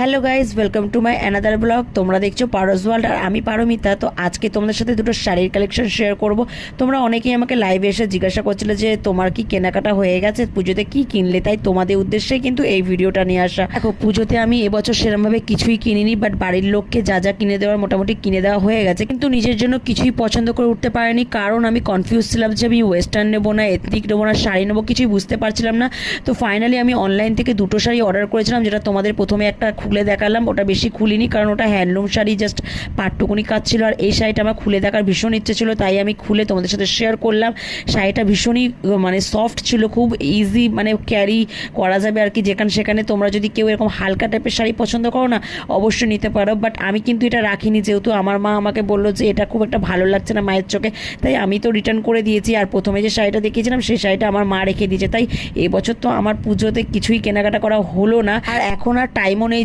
Hello guys, welcome to my another blog. তোমরা দেখছো পারস world আর আমি পারমিতা। তো আজকে তোমাদের সাথে দুটো শাড়ির কালেকশন শেয়ার করব। তোমরা অনেকেই আমাকে লাইভে এসে জিজ্ঞাসা করছিলে যে তোমার কি কেনাকাটা হয়ে গেছে, পুজোতে কি কিনলে, তাই তোমাদের উদ্দেশ্যেই কিন্তু এই ভিডিওটা নিয়ে আসা। দেখো, পুজোতে আমি এবছর সেরকমভাবে কিছুই কিনিনি, বাট বাড়ির লোককে যা যা কিনে দেওয়ার মোটামুটি কিনে দেওয়া হয়ে গেছে, কিন্তু নিজের জন্য কিছুই পছন্দ করে উঠতে পারিনি, কারণ আমি কনফিউজ ছিলাম যে আমি ওয়েস্টার্ন নেবো না এথনিক নেবো না শাড়ি নেবো, কিছুই বুঝতে পারছিলাম না। তো ফাইনালি আমি অনলাইন থেকে দুটো শাড়ি অর্ডার করেছিলাম, যেটা তোমাদের প্রথমে একটা খুলে দেখালাম, ওটা বেশি খুলিনি কারণ ওটা হ্যান্ডলুম শাড়ি, জাস্ট পাটটুকুনি কাজ ছিল। আর এই শাড়িটা আমার খুলে দেখার ভীষণ ইচ্ছে ছিল, তাই আমি খুলে তোমাদের সাথে শেয়ার করলাম। শাড়িটা ভীষণই মানে সফট ছিল, খুব ইজি, মানে ক্যারি করা যাবে আর কি যেখানে সেখানে। তোমরা যদি কেউ এরকম হালকা টাইপের শাড়ি পছন্দ করো না, অবশ্যই নিতে পারো, বাট আমি কিন্তু এটা রাখিনি, যেহেতু আমার মা আমাকে বললো যে এটা খুব একটা ভালো লাগছে না মায়ের চোখে, তাই আমি তো রিটার্ন করে দিয়েছি। আর প্রথমে যে শাড়িটা দেখিয়েছিলাম সেই শাড়িটা আমার মা রেখে দিয়েছে, তাই এবছর তো আমার পুজোতে কিছুই কেনাকাটা করা হলো না। আর এখন আর টাইমও নেই